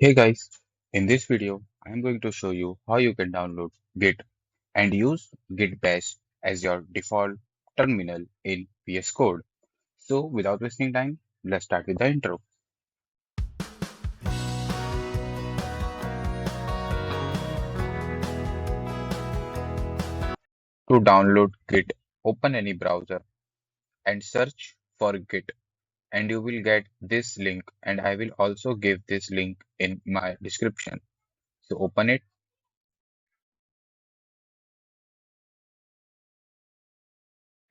Hey guys, in this video, I am going to show you how you can download Git and use Git Bash as your default terminal in VS Code. So without wasting time, let's start with the intro. To download Git, open any browser and search for Git and you will get this link and I will also give this link in my description. So open it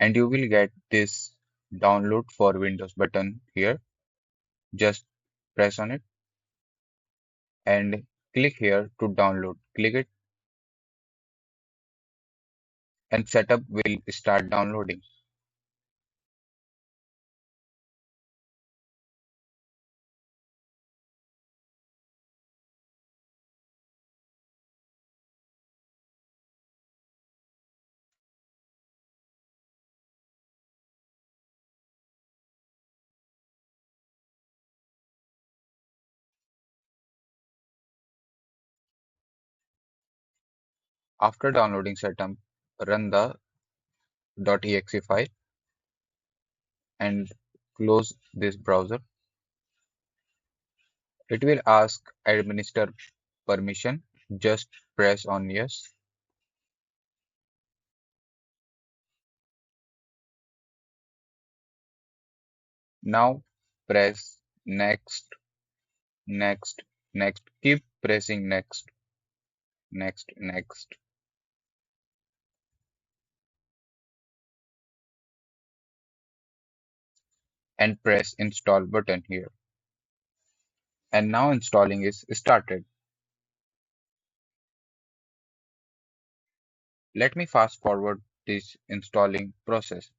and you will get this download for Windows button here. Just press on it and click here to download. Click it and setup will start downloading. After downloading setup, run the .exe file and close this browser. It will ask administer permission. Just press on yes. Now press next, next, next. Keep pressing next, next, next and press install button here. And now installing is started. Let me fast forward this installing process.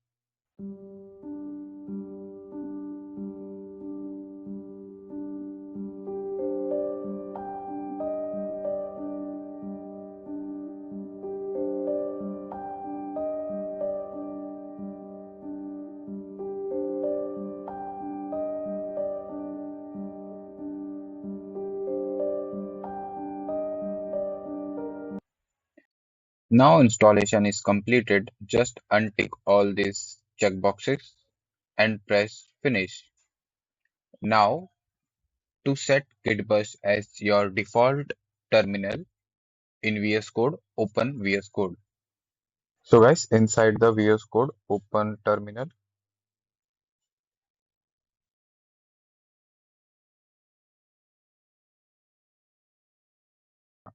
Now installation is completed, just untick all these checkboxes and press finish. Now to set Git Bash as your default terminal in VS Code, open VS Code. So guys, inside the VS Code, open terminal.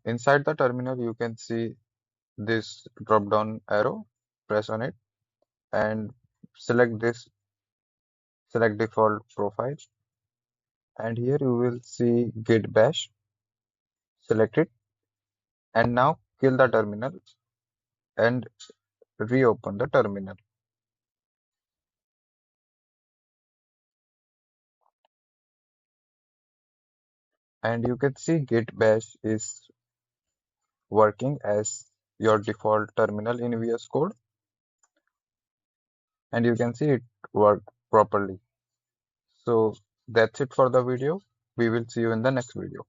Inside the terminal, you can see this drop down arrow. Press on it and select this, select default profile. And here you will see Git Bash. Select it and now kill the terminal and reopen the terminal. And you can see Git Bash is working as your default terminal in VS Code, and you can see it work properly. So that's it for the video. We will see you in the next video.